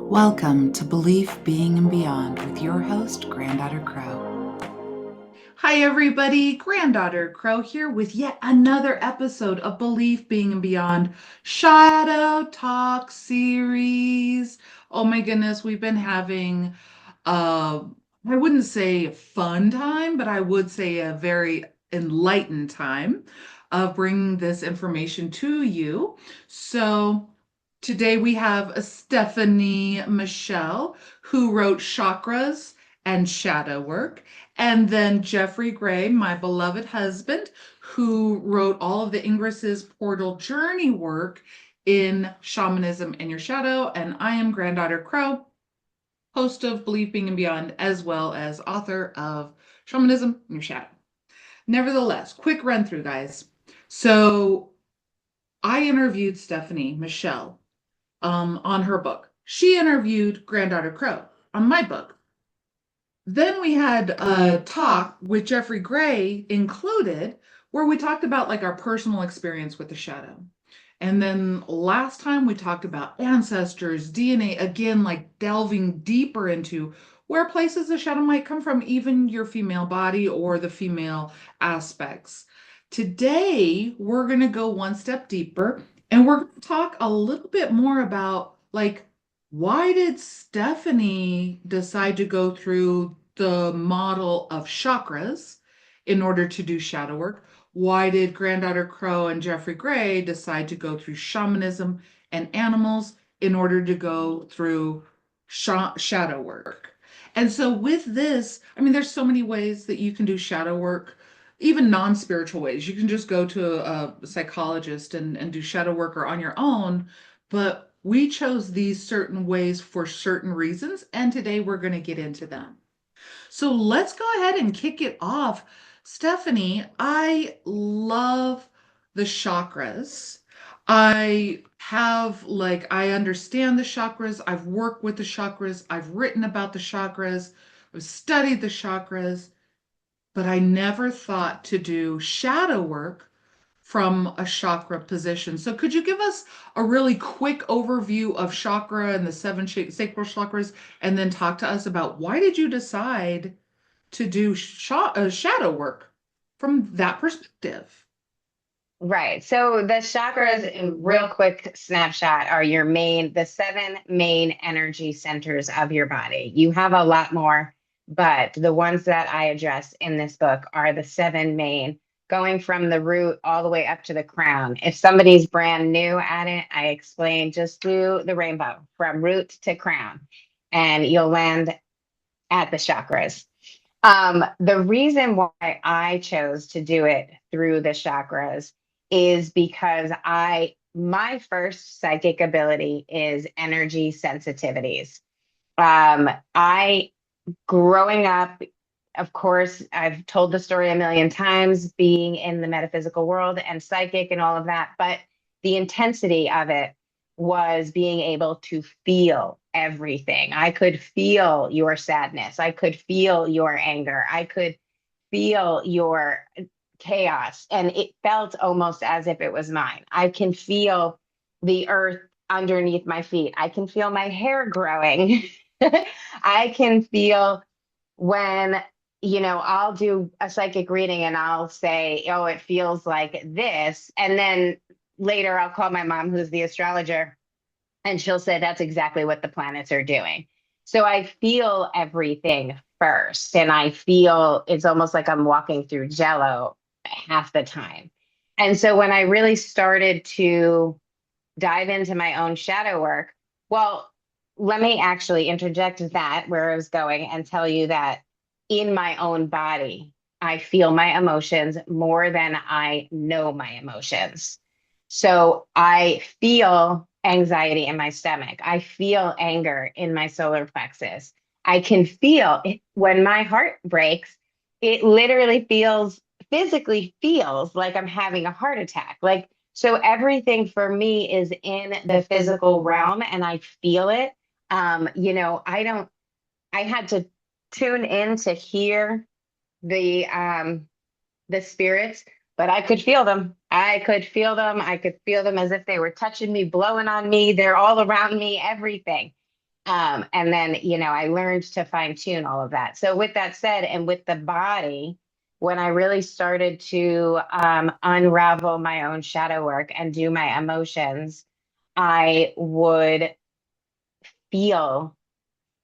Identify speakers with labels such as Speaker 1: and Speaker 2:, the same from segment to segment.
Speaker 1: Welcome to Belief, Being, and Beyond with your host, Granddaughter Crow. Hi, everybody. Granddaughter Crow here with yet another episode of Belief, Being, and Beyond Shadow Talk series. Oh my goodness, we've been having, I wouldn't say a fun time, but I would say a very enlightened time of bringing this information to you. So, today we have a Stefani Michelle who wrote Chakras and Shadow Work, and then Jeffrey Gray, my beloved husband, who wrote all of the Ingris's portal journey work in Shamanism and Your Shadow. And I am Granddaughter Crow, host of Belief, Being, and Beyond, as well as author of Shamanism and Your Shadow. Nevertheless, quick run through, guys. So I interviewed Stefani Michelle on her book. She interviewed Granddaughter Crow on my book. Then we had a talk with Jeffrey Gray included, where we talked about like our personal experience with the shadow. And then last time we talked about ancestors, DNA, again, like delving deeper into where places the shadow might come from, even your female body or the female aspects. Today, we're going to go one step deeper and we're going to talk a little bit more about like why did Stephanie decide to go through the model of chakras in order to do shadow work? Why did Granddaughter Crow and Jeffrey Gray decide to go through shamanism and animals in order to go through shadow work? And so, with this, I mean, there's so many ways that you can do shadow work, even non spiritual ways. You can just go to a psychologist and do shadow work or on your own. But we chose these certain ways for certain reasons. And today we're going to get into them. So let's go ahead and kick it off. Stephanie, I love the chakras. I understand the chakras. I've worked with the chakras. I've written about the chakras. I've studied the chakras, but I never thought to do shadow work from a chakra position. So could you give us a really quick overview of chakra and the seven sacral chakras, and then talk to us about why did you decide to do shadow work from that perspective?
Speaker 2: Right. So the chakras, in real quick snapshot, are the seven main energy centers of your body. You have a lot more, but the ones that I address in this book are the seven main, going from the root all the way up to the crown. If somebody's brand new at it, I explain just do the rainbow from root to crown, and you'll land at the chakras. The reason why I chose to do it through the chakras is because my first psychic ability is energy sensitivities. I growing up, of course, I've told the story a million times, being in the metaphysical world and psychic and all of that, but the intensity of it was being able to feel everything. I could feel your sadness. I could feel your anger. I could feel your chaos, and it felt almost as if it was mine. I can feel the earth underneath my feet. I can feel my hair growing. I can feel when, I'll do a psychic reading and I'll say, oh, it feels like this. And then later I'll call my mom, who's the astrologer, and she'll say that's exactly what the planets are doing. So I feel everything first, and I feel it's almost like I'm walking through jello half the time. And so when I really started to dive into my own shadow work, well, let me actually interject that where I was going and tell you that in my own body, I feel my emotions more than I know my emotions. So I feel anxiety in my stomach. I feel anger in my solar plexus. I can feel it when my heart breaks. It literally physically feels like I'm having a heart attack. Like, so everything for me is in the physical realm and I feel it. I had to tune in to hear the spirits, but I could feel them. I could feel them. I could feel them as if they were touching me, blowing on me. They're all around me, everything. And then, I learned to fine tune all of that. So, with that said, and with the body, when I really started to unravel my own shadow work and do my emotions, I would feel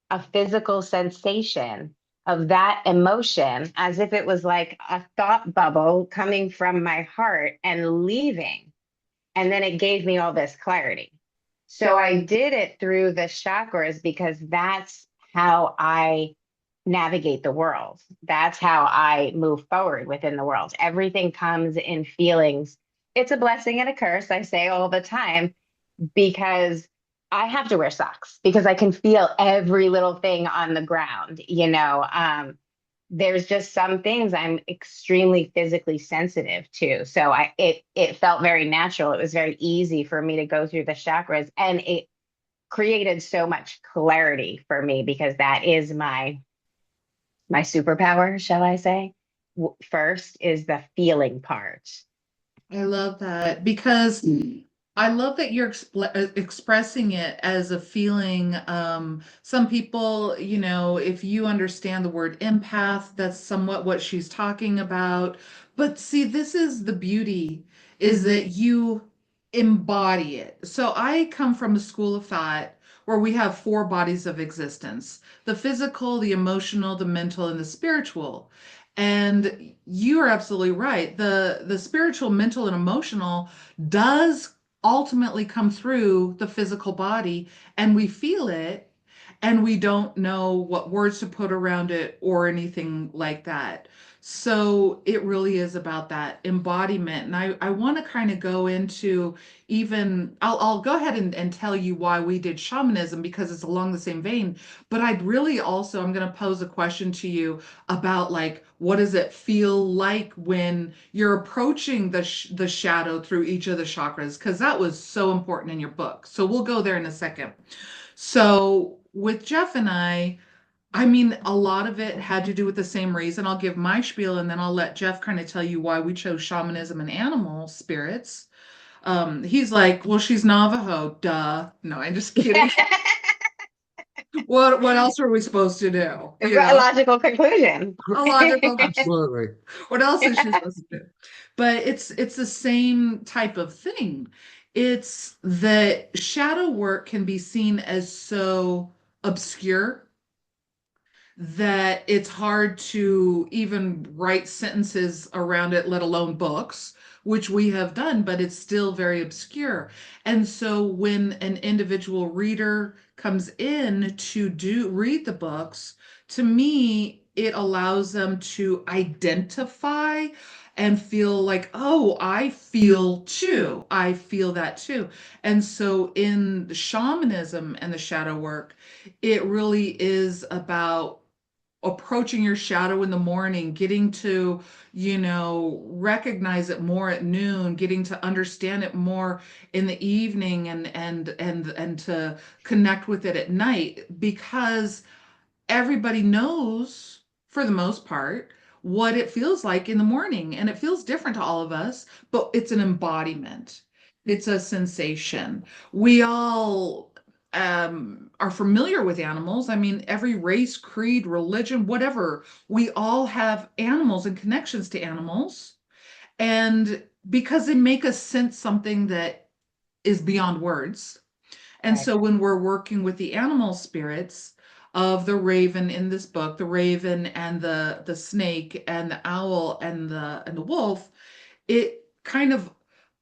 Speaker 2: a physical sensation of that emotion as if it was like a thought bubble coming from my heart and leaving. And then it gave me all this clarity. So I did it through the chakras because that's how I navigate the world. That's how I move forward within the world. Everything comes in feelings. It's a blessing and a curse, I say all the time, because I have to wear socks because I can feel every little thing on the ground. There's just some things I'm extremely physically sensitive to. So it felt very natural. It was very easy for me to go through the chakras, and it created so much clarity for me because that is my superpower, shall I say. First is the feeling part.
Speaker 1: I love that because I love that you're expressing it as a feeling. Some people, if you understand the word empath, that's somewhat what she's talking about. But see, this is the beauty, is that you embody it. So I come from a school of thought where we have four bodies of existence: the physical, the emotional, the mental, and the spiritual. And you are absolutely right. The spiritual, mental, and emotional does ultimately come through the physical body, and we feel it, and we don't know what words to put around it or anything like that. So it really is about that embodiment. And I want to kind of go into, even I'll go ahead and tell you why we did shamanism, because it's along the same vein. But I'd really also, I'm going to pose a question to you about, like, what does it feel like when you're approaching the shadow through each of the chakras, because that was so important in your book. So we'll go there in a second. So with Jeff and I mean, a lot of it had to do with the same reason. I'll give my spiel and then I'll let Jeff kind of tell you why we chose shamanism and animal spirits. He's like, well, she's Navajo, duh. No, I'm just kidding. What else are we supposed to do?
Speaker 2: A logical conclusion.
Speaker 1: A logical.
Speaker 3: Absolutely.
Speaker 1: What else is she supposed to do? But it's the same type of thing. It's that shadow work can be seen as so obscure that it's hard to even write sentences around it, let alone books, which we have done, but it's still very obscure. And so when an individual reader comes in to read the books, to me, it allows them to identify and feel like, oh, I feel too. I feel that too. And so in the shamanism and the shadow work, it really is about approaching your shadow in the morning, getting to, recognize it more at noon, getting to understand it more in the evening, and to connect with it at night, because everybody knows, for the most part, what it feels like in the morning. And it feels different to all of us, but it's an embodiment, it's a sensation. We all are familiar with animals. I mean, every race, creed, religion, whatever, we all have animals and connections to animals. And because they make us sense something that is beyond words. And
Speaker 2: Right.
Speaker 1: so when we're working with the animal spirits of the raven in this book, the raven and the snake and the owl and the wolf, it kind of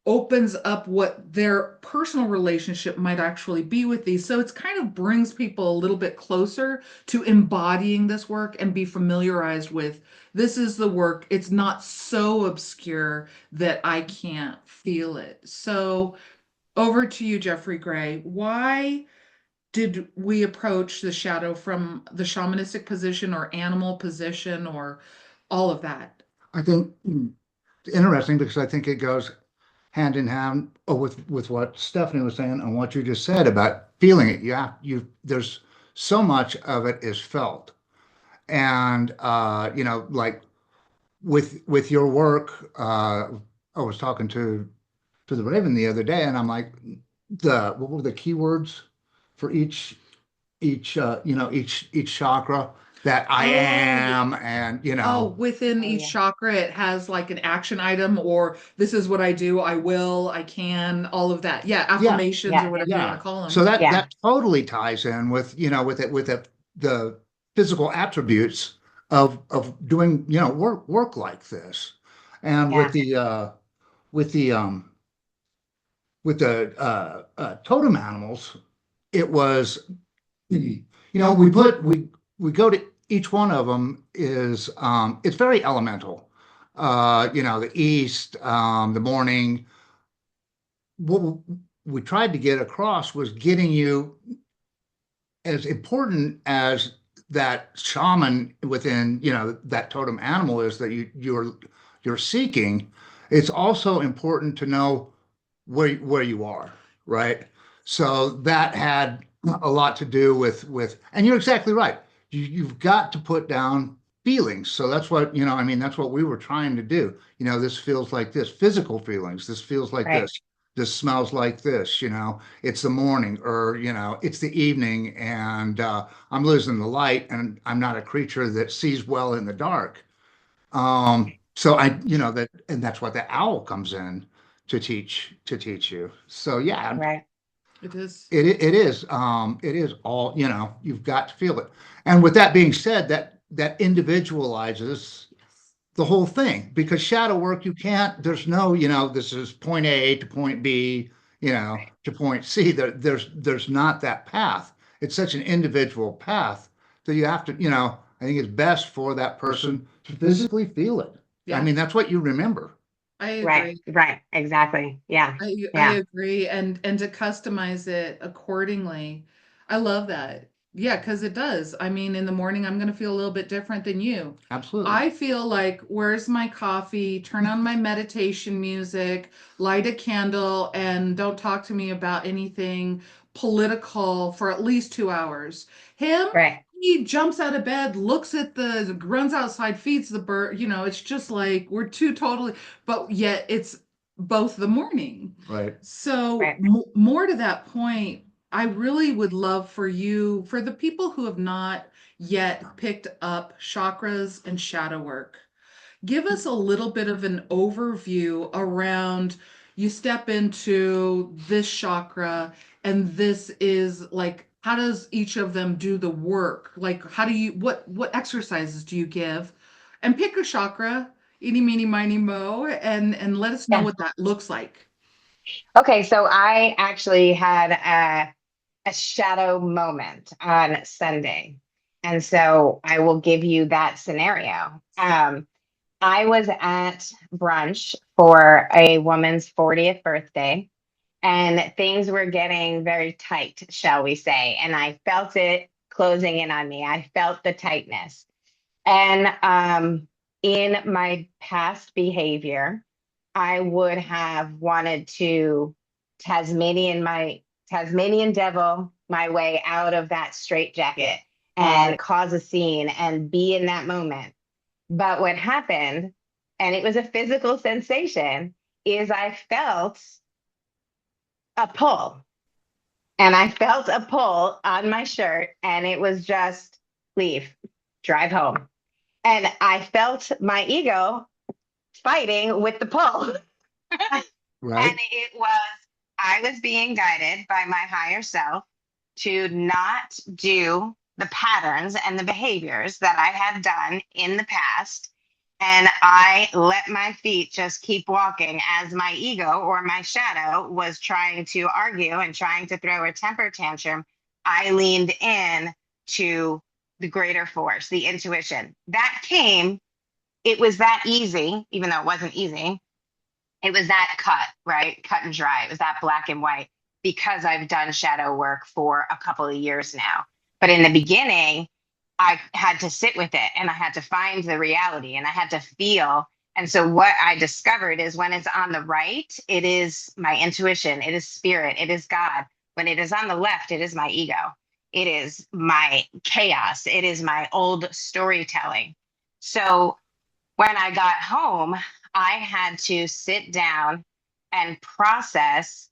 Speaker 1: opens up what their personal relationship might actually be with these. So it's kind of brings people a little bit closer to embodying this work and be familiarized with, this is the work. It's not so obscure that I can't feel it. So over to you, Jeffrey Gray. Why did we approach the shadow from the shamanistic position or animal position or all of that?
Speaker 3: I think interesting because I think it goes hand in hand with what Stephanie was saying and what you just said about feeling it. There's so much of it is felt. And like with your work, I was talking to the Raven the other day and I'm like, what were the keywords for each each chakra that I
Speaker 1: Oh,
Speaker 3: am, and
Speaker 1: within
Speaker 2: Oh
Speaker 1: each
Speaker 2: yeah.
Speaker 1: chakra, it has like an action item, or this is what I do, I will, I can, all of that. Yeah,
Speaker 3: yeah,
Speaker 1: affirmations or
Speaker 2: Yeah.
Speaker 1: whatever you want
Speaker 3: yeah.
Speaker 1: to call
Speaker 3: So
Speaker 1: them.
Speaker 3: that
Speaker 2: Yeah.
Speaker 3: that totally ties in with the physical attributes of doing work like this, and
Speaker 2: Yeah.
Speaker 3: with the totem animals, it was, we go to each one of them is, it's very elemental. The east, the morning. What we tried to get across was getting you, as important as that shaman within, that totem animal is that you're seeking. It's also important to know where you are, right? So that had a lot to do with, and you're exactly right. You've got to put down feelings. So that's what, I mean, that's what we were trying to do. This feels like this, physical feelings. This feels like
Speaker 2: Right.
Speaker 3: this. This smells like this, it's the morning, or, it's the evening, and I'm losing the light, and I'm not a creature that sees well in the dark. So and that's what the owl comes in to teach you. So yeah,
Speaker 2: Right.
Speaker 1: It is.
Speaker 3: it is all, you've got to feel it. And with that being said, that individualizes
Speaker 1: Yes.
Speaker 3: the whole thing, because shadow work, you can't, there's no, this is point A to point B,
Speaker 2: Right.
Speaker 3: to point C. There's not that path. It's such an individual path that you have to, I think it's best for that person to physically feel it. I
Speaker 1: Yeah,
Speaker 3: mean, that's what you remember.
Speaker 1: I
Speaker 2: Right.
Speaker 1: agree.
Speaker 2: Right. Exactly. Yeah.
Speaker 1: I
Speaker 2: Yeah.
Speaker 1: agree, and to customize it accordingly. I love that. Yeah, because it does. I mean, in the morning, I'm going to feel a little bit different than you.
Speaker 3: Absolutely.
Speaker 1: I feel like, where's my coffee? Turn on my meditation music, light a candle, and don't talk to me about anything political for at least 2 hours. Him,
Speaker 2: Right.
Speaker 1: he jumps out of bed, looks at runs outside, feeds the bird. It's just like we're two totally, but yet it's both the morning.
Speaker 3: Right.
Speaker 1: So,
Speaker 2: Right.
Speaker 1: more to that point, I really would love for you, for the people who have not yet picked up chakras and shadow work, give us a little bit of an overview around, you step into this chakra, and this is like, how does each of them do the work? Like, how do you, what exercises do you give? And pick a chakra, eeny, meeny, miny, mo, and let us know
Speaker 2: Yeah.
Speaker 1: what that looks like.
Speaker 2: Okay. So I actually had a shadow moment on Sunday. And so I will give you that scenario. I was at brunch for a woman's 40th birthday, and things were getting very tight, shall we say. And I felt it closing in on me. I felt the tightness. And in my past behavior, I would have wanted to Tasmanian devil my way out of that straitjacket and cause a scene and be in that moment. But what happened, and it was a physical sensation, is I felt a pull. And I felt a pull on my shirt, and it was just leave, drive home. And I felt my ego fighting with the pull. And
Speaker 3: Right.
Speaker 2: I was being guided by my higher self to not do the patterns and the behaviors that I had done in the past. And I let my feet just keep walking as my ego or my shadow was trying to argue and trying to throw a temper tantrum. I leaned in to the greater force, the intuition that came. It was that easy, even though it wasn't easy. It was that cut, right? Cut and dry. It was that black and white, because I've done shadow work for a couple of years now. But in the beginning, I had to sit with it, and I had to find the reality, and I had to feel. And so what I discovered is, when it's on the right, it is my intuition, it is spirit, it is God. When it is on the left, it is my ego. It is my chaos. It is my old storytelling. So when I got home, I had to sit down and process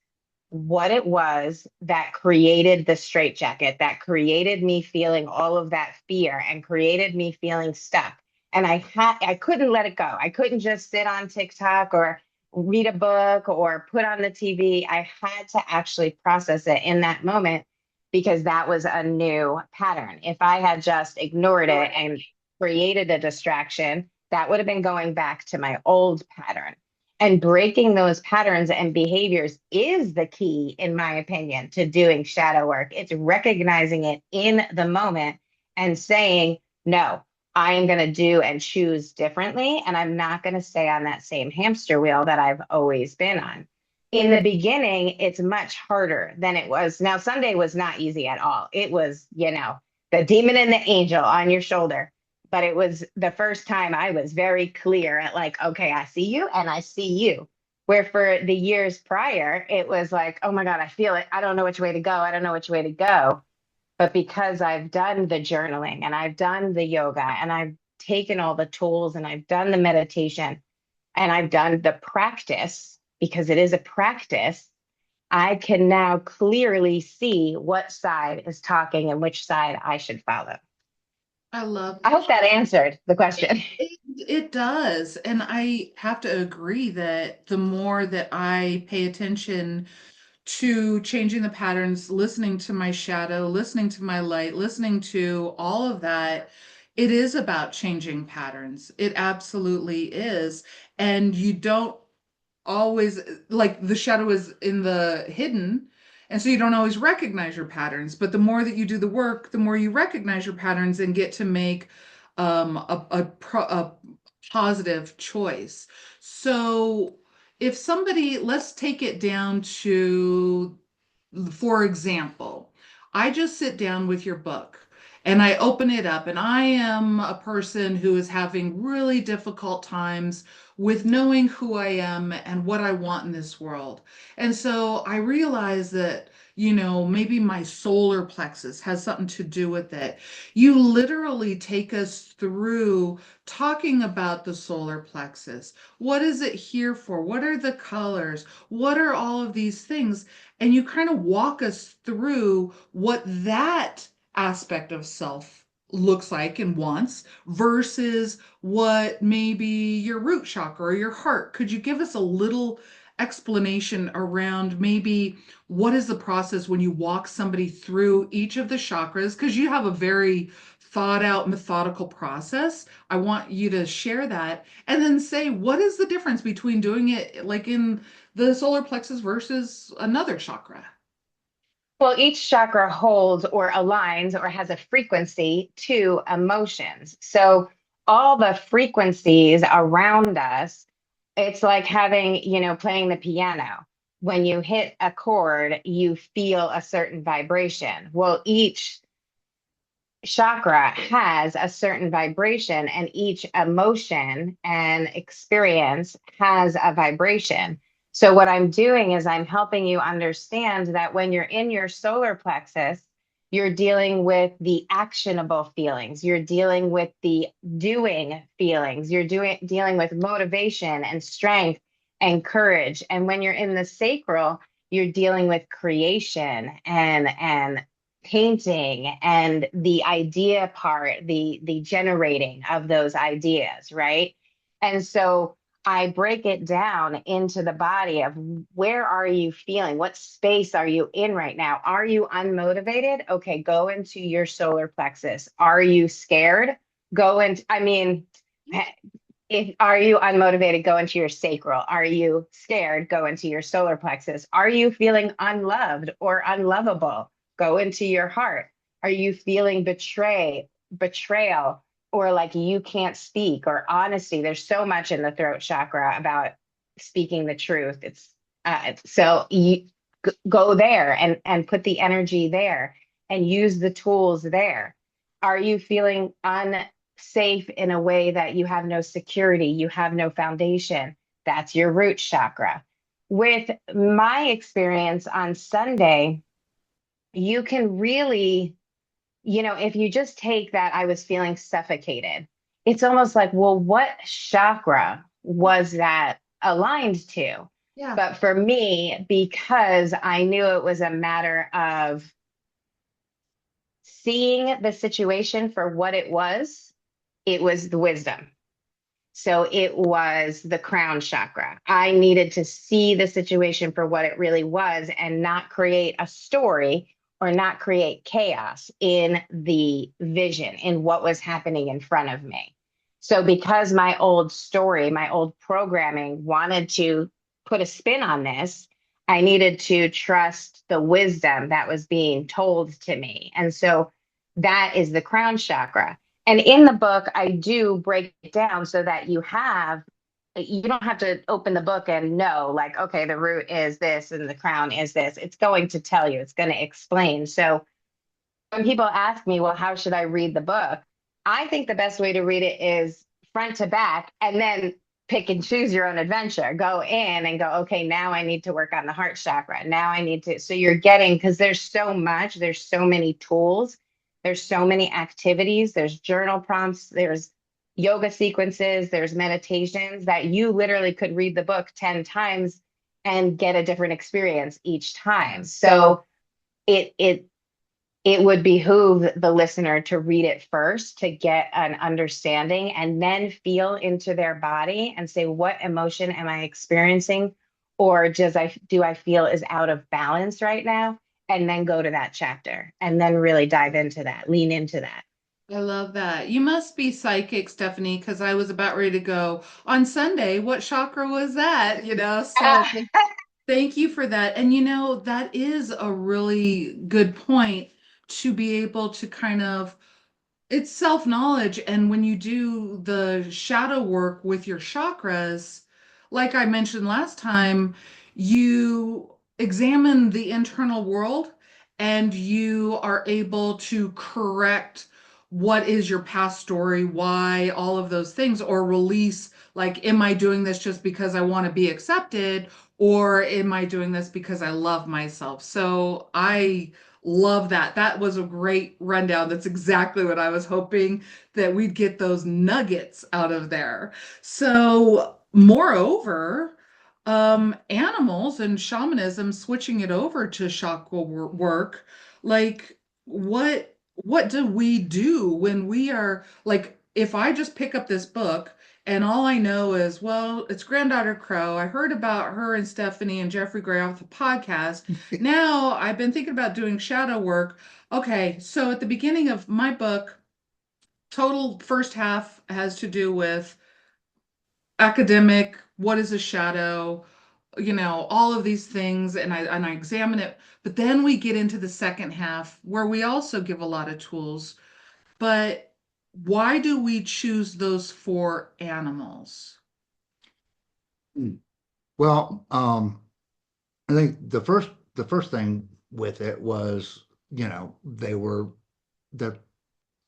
Speaker 2: what it was that created the straitjacket, that created me feeling all of that fear and created me feeling stuck. And I couldn't let it go. I couldn't just sit on TikTok or read a book or put on the TV. I had to actually process it in that moment because that was a new pattern. If I had just ignored it and created a distraction, that would have been going back to my old pattern. And breaking those patterns and behaviors is the key, in my opinion, to doing shadow work. It's recognizing it in the moment and saying, no, I am going to do and choose differently. And I'm not going to stay on that same hamster wheel that I've always been on. In the beginning, it's much harder than it was. Now, Sunday was not easy at all. It was, the demon and the angel on your shoulder. But it was the first time I was very clear at like, okay, I see you and I see you. Where for the years prior, it was like, oh my God, I feel it. I don't know which way to go. I don't know which way to go. But because I've done the journaling and I've done the yoga and I've taken all the tools and I've done the meditation and I've done the practice, because it is a practice, I can now clearly see what side is talking and which side I should follow.
Speaker 1: I love
Speaker 2: I hope that answered the question.
Speaker 1: it does. And I have to agree that the more that I pay attention to changing the patterns, listening to my shadow, listening to my light, listening to all of that, it is about changing patterns. It absolutely is. And you don't always, like, the shadow is in the hidden, and so you don't always recognize your patterns. But the more that you do the work, the more you recognize your patterns and get to make a positive choice. So if somebody, let's take it down to, for example, I just sit down with your book and I open it up, and I am a person who is having really difficult times with knowing who I am and what I want in this world. And so I realize that, maybe my solar plexus has something to do with it. You literally take us through talking about the solar plexus. What is it here for? What are the colors? What are all of these things? And you kind of walk us through what that aspect of self looks like and wants versus what maybe your root chakra or your heart. Could you give us a little explanation around maybe what is the process when you walk somebody through each of the chakras? Because you have a very thought out, methodical process. I want you to share that and then say, what is the difference between doing it like in the solar plexus versus another chakra?
Speaker 2: Well, each chakra holds or aligns or has a frequency to emotions. So all the frequencies around us, it's like having, playing the piano. When you hit a chord, you feel a certain vibration. Well, each chakra has a certain vibration, and each emotion and experience has a vibration. So, what I'm doing is I'm helping you understand that when you're in your solar plexus, you're dealing with the actionable feelings, you're dealing with the doing feelings, dealing with motivation and strength and courage. And when you're in the sacral, you're dealing with creation and painting and the idea part, the generating of those ideas, right? And so I break it down into the body of where are you feeling? What space are you in right now? Are you unmotivated? Okay, go into your solar plexus. Are you scared? Go into, if are you unmotivated, go into your sacral. Are you scared? Go into your solar plexus. Are you feeling unloved or unlovable? Go into your heart. Are you feeling betrayal, or like you can't speak, or honesty? There's so much in the throat chakra about speaking the truth. It's so you go there and put the energy there and use the tools there. Are you feeling unsafe in a way that you have no security, you have no foundation? That's your root chakra. With my experience on Sunday, you can really, if you just take that, I was feeling suffocated. It's almost like, well, what chakra was that aligned to?
Speaker 1: Yeah.
Speaker 2: But for me, because I knew it was a matter of seeing the situation for what it was the wisdom. So it was the crown chakra. I needed to see the situation for what it really was and not create a story or not create chaos in the vision, in what was happening in front of me. So because my old story, my old programming wanted to put a spin on this, I needed to trust the wisdom that was being told to me. And so that is the crown chakra. And in the book, I do break it down so that you don't have to open the book and know, like, okay, the root is this and the crown is this. It's going to tell you, it's going to explain. So when people ask me, well, how should I read the book? I think the best way to read it is front to back and then pick and choose your own adventure. Go in and go, okay, now I need to work on the heart chakra. Now I need to. So you're getting, because there's so much, there's so many tools, there's so many activities, there's journal prompts, there's yoga sequences, there's meditations that you literally could read the book 10 times and get a different experience each time. So it it would behoove the listener to read it first to get an understanding and then feel into their body and say, what emotion am I experiencing? Or do I feel is out of balance right now? And then go to that chapter and then really dive into that, lean into that.
Speaker 1: I love that. You must be psychic, Stephanie, because I was about ready to go on Sunday. What chakra was that? So thank you for that. And that is a really good point to be able to kind of it's self-knowledge. And when you do the shadow work with your chakras, like I mentioned last time, you examine the internal world and you are able to correct what is your past story, why, all of those things, or release, like, am I doing this just because I want to be accepted, or am I doing this because I love myself? So I love that. That was a great rundown. That's exactly what I was hoping, that we'd get those nuggets out of there. So, moreover, animals and shamanism, switching it over to chakra work, like what do we do when we are like, if I just pick up this book and all I know is, well, it's Granddaughter Crow. I heard about her and Stephanie and Jeffrey Gray off the podcast. Now I've been thinking about doing shadow work. Okay, so at the beginning of my book, total first half has to do with academic, what is a shadow, all of these things, and I examine it. But then we get into the second half where we also give a lot of tools. But why do we choose those for animals?
Speaker 3: Well, I think the first thing with it was, the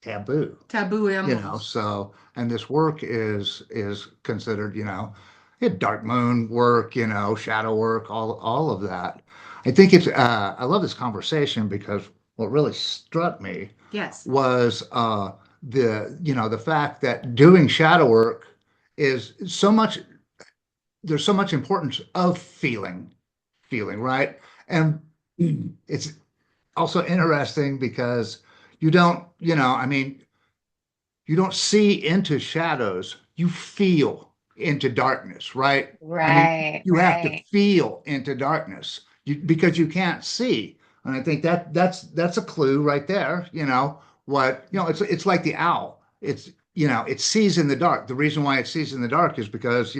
Speaker 3: taboo,
Speaker 1: Taboo animals.
Speaker 3: so, and this work is considered, dark moon work, shadow work, all of that. I think I love this conversation because what really struck me
Speaker 1: Yes.
Speaker 3: was the fact that doing shadow work is so much, there's so much importance of feeling, right? And it's also interesting because you don't, I mean, you don't see into shadows, you feel into darkness, right? I mean,
Speaker 2: Right,
Speaker 3: you have to
Speaker 2: right.
Speaker 3: feel into darkness because you can't see. And I think that's a clue right there, it's like the owl. It sees in the dark. The reason why it sees in the dark is because,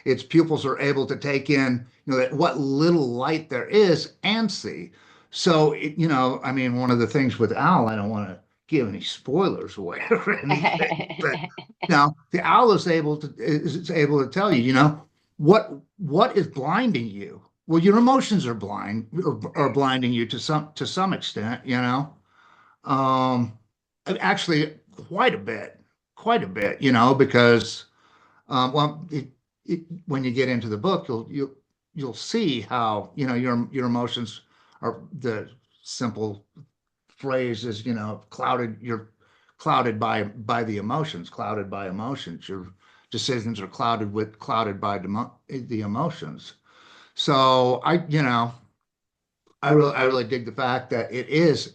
Speaker 3: its pupils are able to take in, that what little light there is and see. So, I mean, one of the things with owl, I don't want to give any spoilers away or anything, but the owl is able to tell you, what is blinding you. Well, your emotions are are blinding you to some extent, um, actually quite a bit, because well, when you get into the book, you'll see how your emotions are the simple phrase is, you're clouded by the emotions, clouded by emotions. Your decisions are clouded by the emotions. So I really dig the fact that it is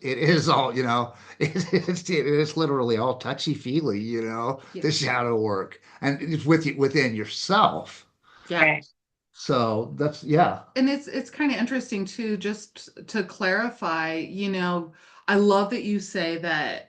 Speaker 3: all, it is literally all touchy-feely,
Speaker 1: Yeah.
Speaker 3: the shadow work. And it's with you within yourself.
Speaker 1: Yeah.
Speaker 2: Right.
Speaker 3: So that's yeah.
Speaker 1: And it's kind of interesting too, just to clarify, I love that you say that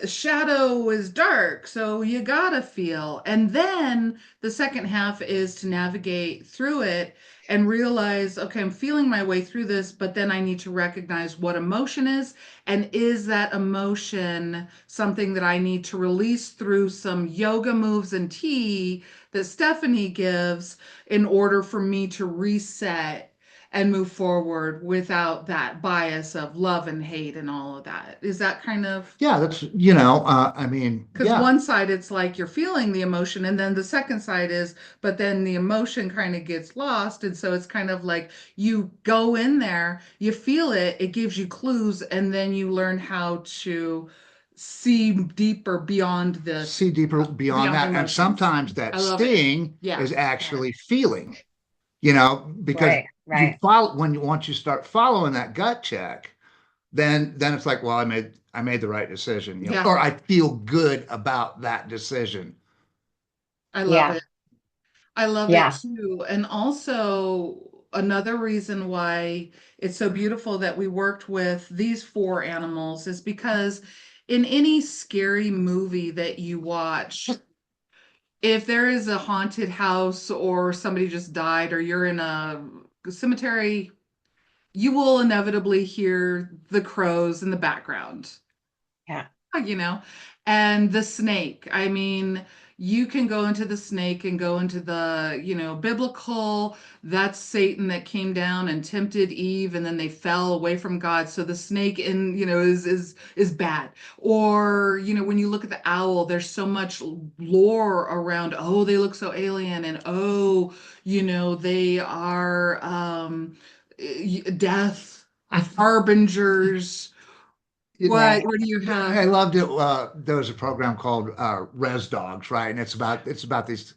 Speaker 1: shadow is dark, so you gotta feel. And then the second half is to navigate through it and realize, okay, I'm feeling my way through this, but then I need to recognize what emotion is. And is that emotion something that I need to release through some yoga moves and tea that Stefani gives in order for me to reset and move forward without that bias of love and hate and all of that? Is that kind of,
Speaker 3: Yeah, that's, I mean,
Speaker 1: because
Speaker 3: yeah.
Speaker 1: one side it's like you're feeling the emotion, and then the second side is, but then the emotion kind of gets lost. And so it's kind of like you go in there, you feel it, it gives you clues, and then you learn how to see deeper beyond
Speaker 3: See deeper beyond
Speaker 1: beyond the
Speaker 3: that. And
Speaker 1: emotions.
Speaker 3: sometimes that
Speaker 1: I love it.
Speaker 3: sting
Speaker 1: Yeah.
Speaker 3: is actually feeling, because
Speaker 2: Right.
Speaker 3: you
Speaker 2: Right.
Speaker 3: follow once you start following that gut check, then it's like, well, I made the right decision,
Speaker 1: Yeah.
Speaker 3: or I feel good about that decision.
Speaker 1: I love
Speaker 2: Yeah.
Speaker 1: it. I love it
Speaker 2: Yeah.
Speaker 1: too. And also, another reason why it's so beautiful that we worked with these four animals is because in any scary movie that you watch, if there is a haunted house or somebody just died or you're in a cemetery, you will inevitably hear the crows in the background.
Speaker 2: Yeah.
Speaker 1: you know and the snake, I mean, you can go into the snake and go into the biblical. That's Satan that came down and tempted Eve, and then they fell away from God, so the snake in is bad. Or when you look at the owl, there's so much lore around, oh, they look so alien, and oh, they are death harbingers. What?
Speaker 2: Right.
Speaker 1: What do you have?
Speaker 3: I loved it. There was a program called Res Dogs, right? And it's about these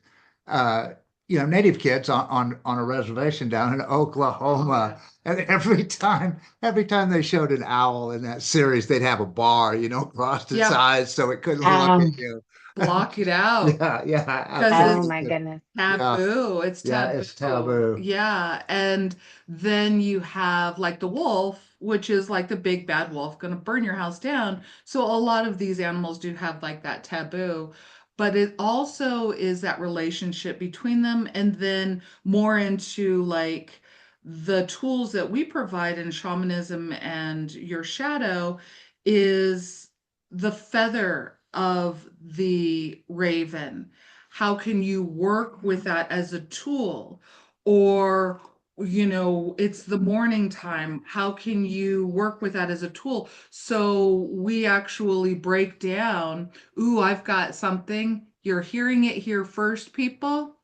Speaker 3: native kids on a reservation down in
Speaker 1: Oh, yeah.
Speaker 3: Oklahoma. And every time they showed an owl in that series, they'd have a bar, across its
Speaker 1: Yeah,
Speaker 3: eyes so it couldn't look at
Speaker 2: Um,
Speaker 3: you.
Speaker 1: block it out
Speaker 3: Yeah, yeah,
Speaker 1: because
Speaker 2: oh
Speaker 1: it's
Speaker 2: my
Speaker 3: absolutely.
Speaker 2: goodness.
Speaker 3: Yeah,
Speaker 1: taboo. It's
Speaker 3: yeah, it's
Speaker 1: taboo.
Speaker 3: taboo.
Speaker 1: Yeah. And then you have like the wolf, which is like the big bad wolf going to burn your house down. So a lot of these animals do have like that taboo. But it also is that relationship between them, and then more into like the tools that we provide in shamanism and your shadow is the feather of the raven. How can you work with that as a tool? Or, it's the morning time. How can you work with that as a tool? So we actually break down, ooh, I've got something. You're hearing it here first, people.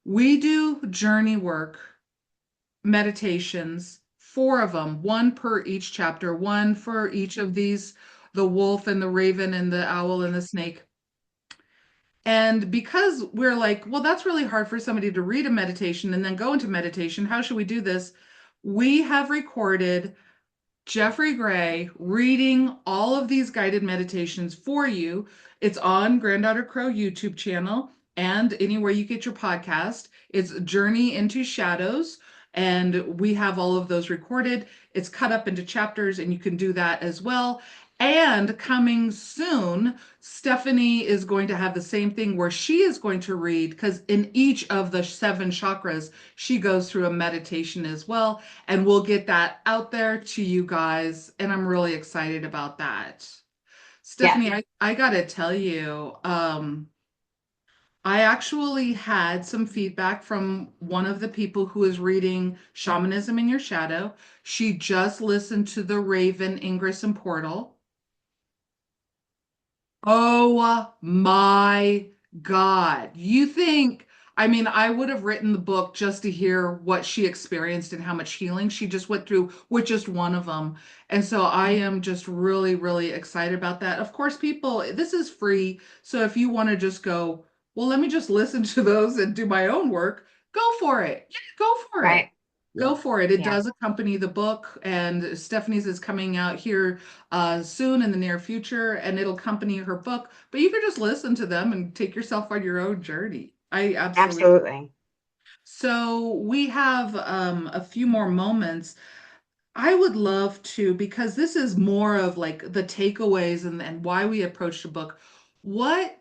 Speaker 1: We do journey work meditations, four of them, one per each chapter, one for each of these, the wolf and the raven and the owl and the snake. And because we're like, well, that's really hard for somebody to read a meditation and then go into meditation. How should we do this? We have recorded Jeffrey Gray reading all of these guided meditations for you. It's on Granddaughter Crow YouTube channel and anywhere you get your podcast. It's Journey into Shadows, and we have all of those recorded. It's cut up into chapters, and you can do that as well. And coming soon, Stefani is going to have the same thing where she is going to read, because in each of the seven chakras, she goes through a meditation as well, and we'll get that out there to you guys. And I'm really excited about that.
Speaker 2: Yeah.
Speaker 1: Stephanie, I gotta tell you, I actually had some feedback from one of the people who is reading Shamanism in Your Shadow. She just listened to the Raven Ingress and Portal. Oh my God. You think, I mean, I would have written the book just to hear what she experienced and how much healing she just went through with just one of them. And so I am just really, really excited about that. Of course, people, this is free. So if you want to just go, well, let me just listen to those and do my own work, go for it. Yeah, go for it.
Speaker 2: Right.
Speaker 1: Go for it. It
Speaker 2: Yeah.
Speaker 1: does accompany the book, and Stephanie's is coming out here soon in the near future, and it'll accompany her book. But you can just listen to them and take yourself on your own journey. I absolutely.
Speaker 2: Absolutely.
Speaker 1: So we have a few more moments. I would love to, because this is more of like the takeaways and why we approach the book. What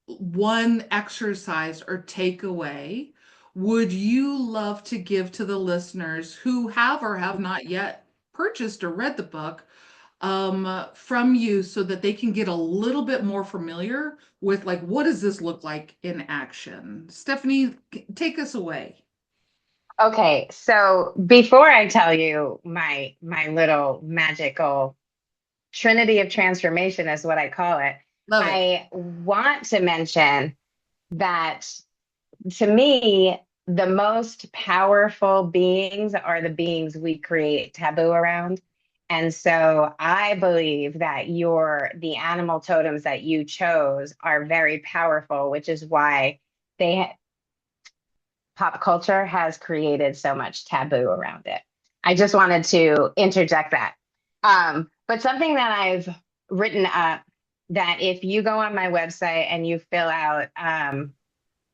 Speaker 1: one exercise or takeaway would you love to give to the listeners who have or have not yet purchased or read the book from you so that they can get a little bit more familiar with like, what does this look like in action? Stephanie, take us away.
Speaker 2: Okay, so before I tell you my little magical trinity of transformation is what I call it,
Speaker 1: Love it.
Speaker 2: I want to mention that to me, the most powerful beings are the beings we create taboo around. And so I believe that the animal totems that you chose are very powerful, which is why they pop culture has created so much taboo around it. I just wanted to interject that. But something that I've written up, that if you go on my website and you fill out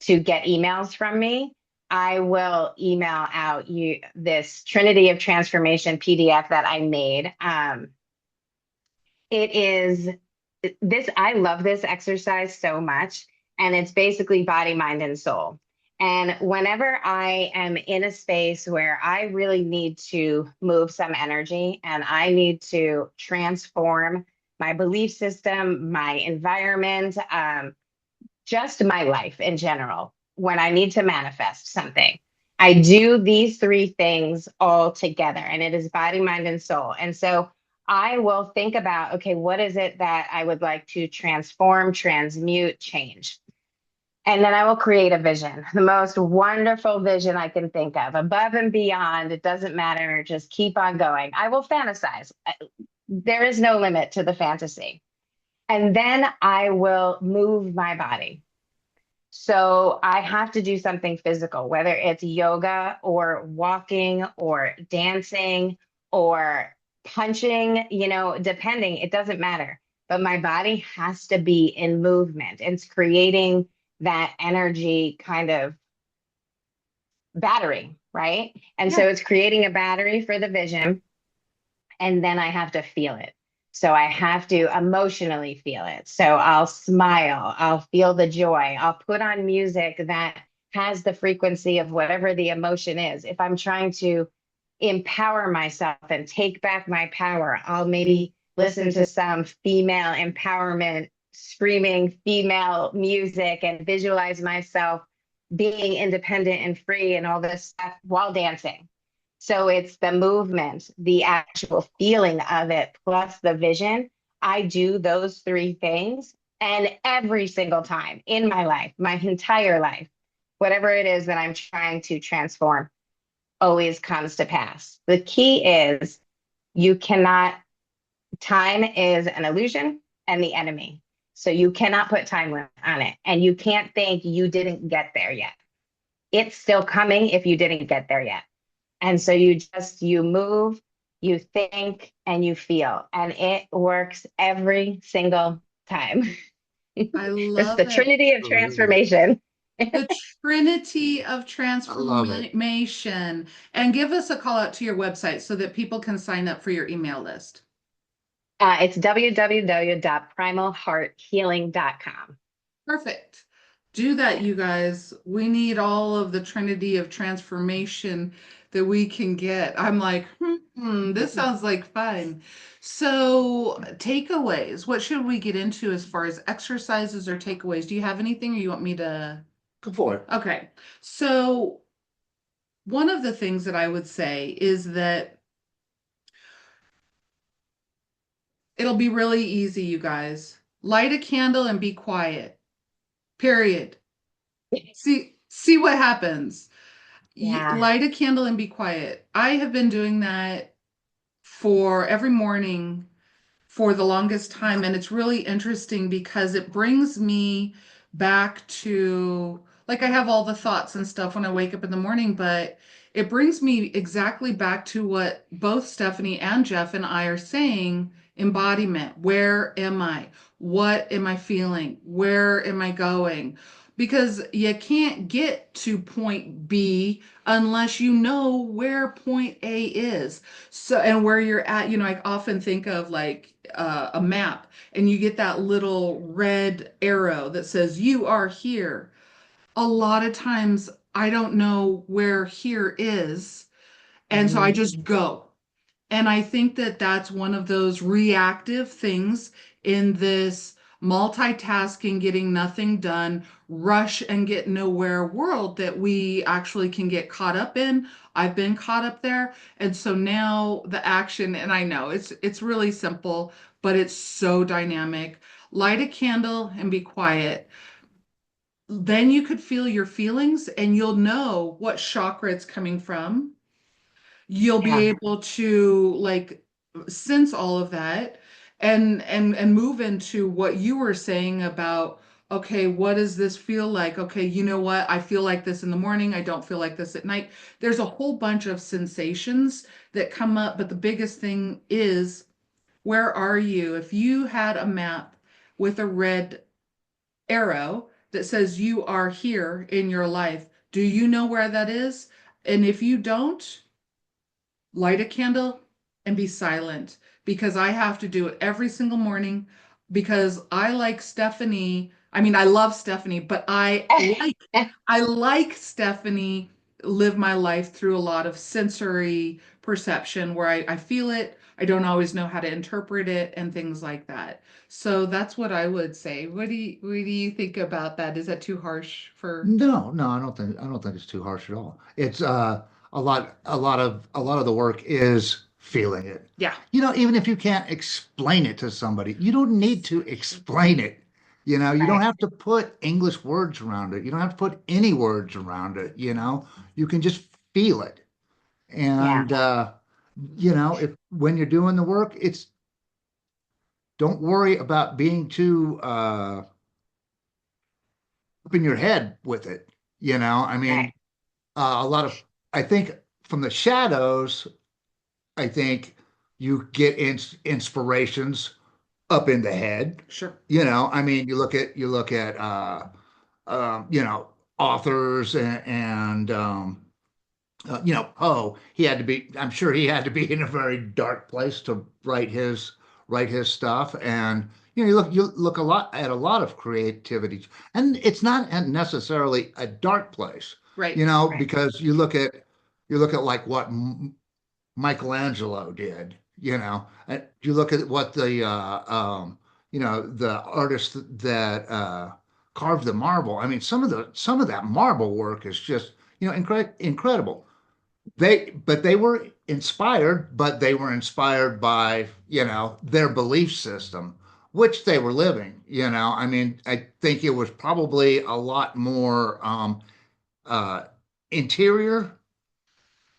Speaker 2: to get emails from me, I will email out you this Trinity of Transformation PDF that I made. It is this, I love this exercise so much, and it's basically body, mind, and soul. And whenever I am in a space where I really need to move some energy and I need to transform my belief system, my environment, just my life in general, when I need to manifest something, I do these three things all together, and it is body, mind, and soul. And so I will think about, okay, what is it that I would like to transform, transmute, change? And then I will create a vision, the most wonderful vision I can think of, above and beyond. It doesn't matter. Just keep on going. I will fantasize. There is no limit to the fantasy. And then I will move my body. So I have to do something physical, whether it's yoga or walking or dancing or punching, depending, it doesn't matter. But my body has to be in movement. It's creating that energy kind of battery, right? And
Speaker 1: Yeah.
Speaker 2: so it's creating a battery for the vision. And then I have to feel it. So I have to emotionally feel it. So I'll smile, I'll feel the joy, I'll put on music that has the frequency of whatever the emotion is. If I'm trying to empower myself and take back my power, I'll maybe listen to some female empowerment, screaming female music and visualize myself being independent and free and all this stuff while dancing. So it's the movement, the actual feeling of it, plus the vision. I do those three things. And every single time in my life, my entire life, whatever it is that I'm trying to transform always comes to pass. The key is time is an illusion and the enemy. So you cannot put time limit on it. And you can't think you didn't get there yet. It's still coming if you didn't get there yet. And so you move, you think, and you feel, and it works every single time.
Speaker 1: I
Speaker 2: It's
Speaker 1: love
Speaker 2: the
Speaker 1: it.
Speaker 2: Trinity of transformation.
Speaker 1: The Trinity of
Speaker 3: I love it.
Speaker 1: Transformation. And give us a call out to your website so that people can sign up for your email list.
Speaker 2: It's www.primalhearthealing.com.
Speaker 1: Perfect. Do that, you guys. We need all of the Trinity of Transformation that we can get. I'm like, this sounds like fun. So, takeaways. What should we get into as far as exercises or takeaways? Do you have anything or you want me to?
Speaker 3: Go for it.
Speaker 1: Okay. So, one of the things that I would say is that it'll be really easy, you guys. Light a candle and be quiet. Period. See what happens.
Speaker 2: Yeah.
Speaker 1: Light a candle and be quiet. I have been doing that for every morning for the longest time, and it's really interesting because it brings me back to like I have all the thoughts and stuff when I wake up in the morning, but it brings me exactly back to what both Stephanie and Jeff and I are saying, embodiment. Where am I? What am I feeling? Where am I going? Because you can't get to point B unless you know where point A is. So, and where you're at, I often think of like a map, and you get that little red arrow that says you are here. A lot of times I don't know where here is, and so I
Speaker 2: Mhm.
Speaker 1: just go. And I think that that's one of those reactive things in this multitasking, getting nothing done, rush and get nowhere world that we actually can get caught up in. I've been caught up there. And so now the action, and I know it's really simple, but it's so dynamic. Light a candle and be quiet. Then you could feel your feelings and you'll know what chakra it's coming from. You'll be
Speaker 2: Yeah.
Speaker 1: able to like sense all of that and move into what you were saying about, okay, what does this feel like? Okay, you know what? I feel like this in the morning. I don't feel like this at night. There's a whole bunch of sensations that come up, but the biggest thing is, where are you? If you had a map with a red arrow that says you are here in your life, do you know where that is? And if you don't, light a candle and be silent, because I have to do it every single morning because I like Stephanie. I mean, I love Stephanie, but I like Stephanie live my life through a lot of sensory perception where I feel it. I don't always know how to interpret it and things like that. So that's what I would say. What do you think about that? Is that too harsh for?
Speaker 3: No, no, I don't think it's too harsh at all. It's a lot of the work is feeling it.
Speaker 1: Yeah.
Speaker 3: Even if you can't explain it to somebody, you don't need to explain it. You don't
Speaker 2: Right.
Speaker 3: have to put English words around it. You don't have to put any words around it, you can just feel it.
Speaker 2: Yeah.
Speaker 3: And if when you're doing the work, it's don't worry about being too up in your head with it. I
Speaker 2: Right.
Speaker 3: mean, a lot of, I think from the shadows, I think you get inspirations up in the head.
Speaker 1: Sure.
Speaker 3: I mean, you look at authors and Poe. I'm sure he had to be in a very dark place to write his stuff. And you look a lot at a lot of creativity, and it's not necessarily a dark place,
Speaker 1: Right.
Speaker 2: Right.
Speaker 3: because you look at like what Michelangelo did. And you look at what the artists that carved the marble. I mean, some of that marble work is just incredible. But they were inspired, by their belief system, which they were living. I mean, I think it was probably a lot more uh, interior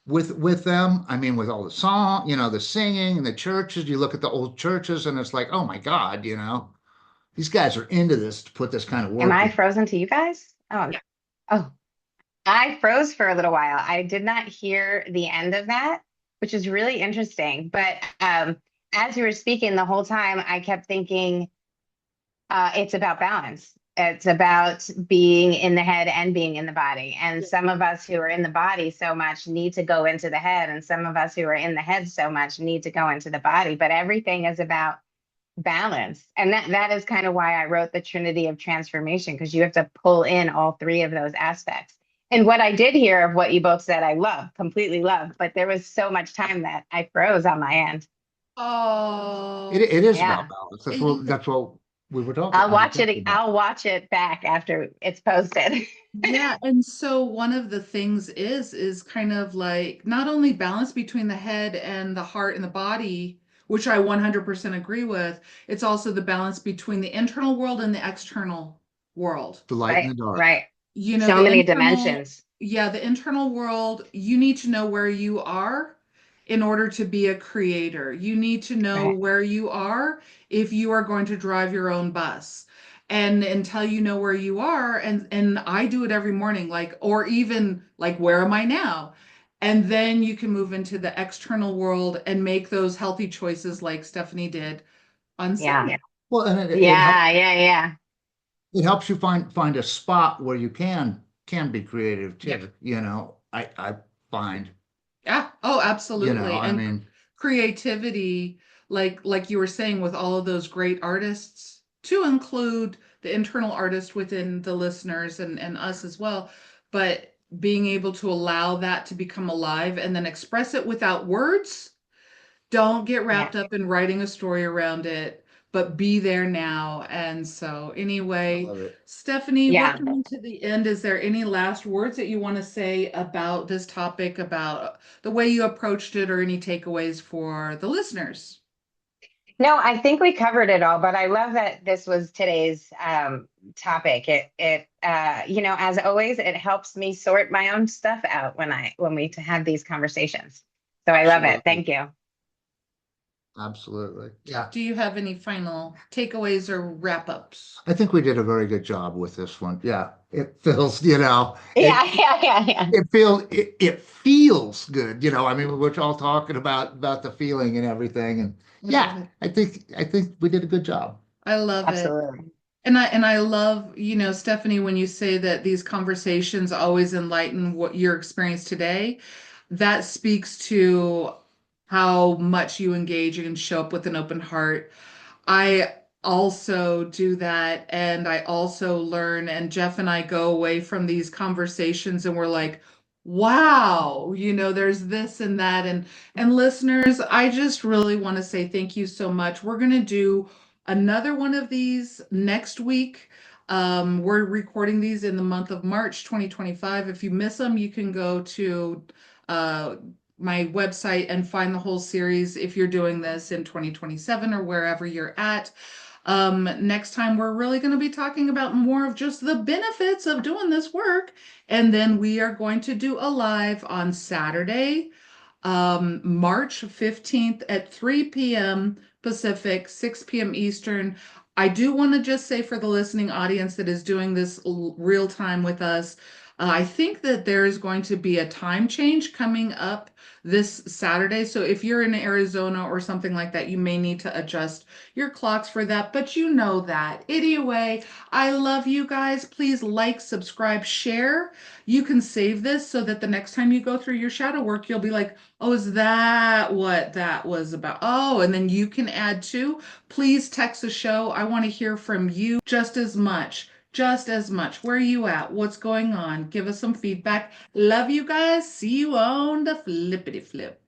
Speaker 3: with them. I mean, with all the song, the singing and the churches. You look at the old churches, and it's like, oh my God, these guys are into this to put this kind of
Speaker 2: Am
Speaker 3: work
Speaker 2: I
Speaker 3: in.
Speaker 2: frozen to you guys? Oh,
Speaker 1: Yeah.
Speaker 2: oh, I froze for a little while. I did not hear the end of that, which is really interesting. But as you were speaking the whole time, I kept thinking it's about balance. It's about being in the head and being in the body. And some of us who are in the body so much need to go into the head, and some of us who are in the head so much need to go into the body. But everything is about balance. And that is kind of why I wrote the Trinity of Transformation, because you have to pull in all three of those aspects. And what I did hear of what you both said, I love, completely love, but there was so much time that I froze on my end.
Speaker 3: It,
Speaker 1: Oh,
Speaker 3: it is about
Speaker 2: Yeah.
Speaker 3: balance. That's what we were talking.
Speaker 2: I'll
Speaker 3: I was
Speaker 2: watch
Speaker 3: talking
Speaker 2: it.
Speaker 3: about.
Speaker 2: I'll watch it back after it's posted.
Speaker 1: yeah. And so one of the things is kind of like not only balance between the head and the heart and the body, which I 100% agree with, it's also the balance between the internal world and the external world.
Speaker 3: The light and
Speaker 2: Right,
Speaker 3: the dark.
Speaker 2: right. So
Speaker 1: The
Speaker 2: many
Speaker 1: internal,
Speaker 2: dimensions.
Speaker 1: yeah, the internal world, you need to know where you are in order to be a creator. You need to know
Speaker 2: Right.
Speaker 1: where you are if you are going to drive your own bus. and until you know where you are. And I do it every morning, like, or even like, where am I now? And then you can move into the external world and make those healthy choices like Stefani did on
Speaker 2: Yeah.
Speaker 1: Sunday.
Speaker 3: Well, and
Speaker 2: Yeah.
Speaker 3: it helps you find a spot where you can be creative too. I find,
Speaker 1: Yeah. Oh, absolutely.
Speaker 3: I
Speaker 1: And
Speaker 3: mean,
Speaker 1: creativity, like you were saying, with all of those great artists, to include the internal artist within the listeners and us as well, but being able to allow that to become alive and then express it without words. Don't get
Speaker 2: Yeah.
Speaker 1: wrapped up in writing a story around it, but be there now. And so,
Speaker 3: I
Speaker 1: anyway,
Speaker 3: love it.
Speaker 1: Stefani, we're
Speaker 2: Yeah.
Speaker 1: coming to the end. Is there any last words that you want to say about this topic, about the way you approached it, or any takeaways for the listeners?
Speaker 2: No, I think we covered it all, but I love that this was today's topic. As always, it helps me sort my own stuff out when we have these conversations. So I love it.
Speaker 3: Absolutely.
Speaker 2: Thank you.
Speaker 3: Absolutely. Yeah.
Speaker 1: Do you have any final takeaways or wrap ups?
Speaker 3: I think we did a very good job with this one. Yeah. It feels,
Speaker 2: Yeah, yeah.
Speaker 3: it feels good. I mean, we're all talking about the feeling and everything. And
Speaker 1: I love
Speaker 3: yeah,
Speaker 1: it.
Speaker 3: I think we did a good job.
Speaker 1: I love it.
Speaker 2: Absolutely.
Speaker 1: And I love, Stefani, when you say that these conversations always enlighten what your experience today, that speaks to how much you engage and show up with an open heart. I also do that, and I also learn, and Jeff and I go away from these conversations and we're like, wow, there's this and that. And listeners, I just really want to say thank you so much. We're going to do another one of these next week. We're recording these in the month of March 2025. If you miss them, you can go to uh, my website and find the whole series if you're doing this in 2027 or wherever you're at. Next time, we're really going to be talking about more of just the benefits of doing this work. And then we are going to do a live on Saturday, March 15th at 3 p.m. Pacific, 6 p.m. Eastern. I do want to just say for the listening audience that is doing this real time with us, I think that there is going to be a time change coming up this Saturday. So if you're in Arizona or something like that, you may need to adjust your clocks for that, but you know that. Anyway, I love you guys. Please like, subscribe, share. You can save this so that the next time you go through your shadow work, you'll be like, oh, is that what that was about? Oh, and then you can add too. Please text the show. I want to hear from you just as much. Just as much. Where are you at? What's going on? Give us some feedback. Love you guys. See you on the flippity flip.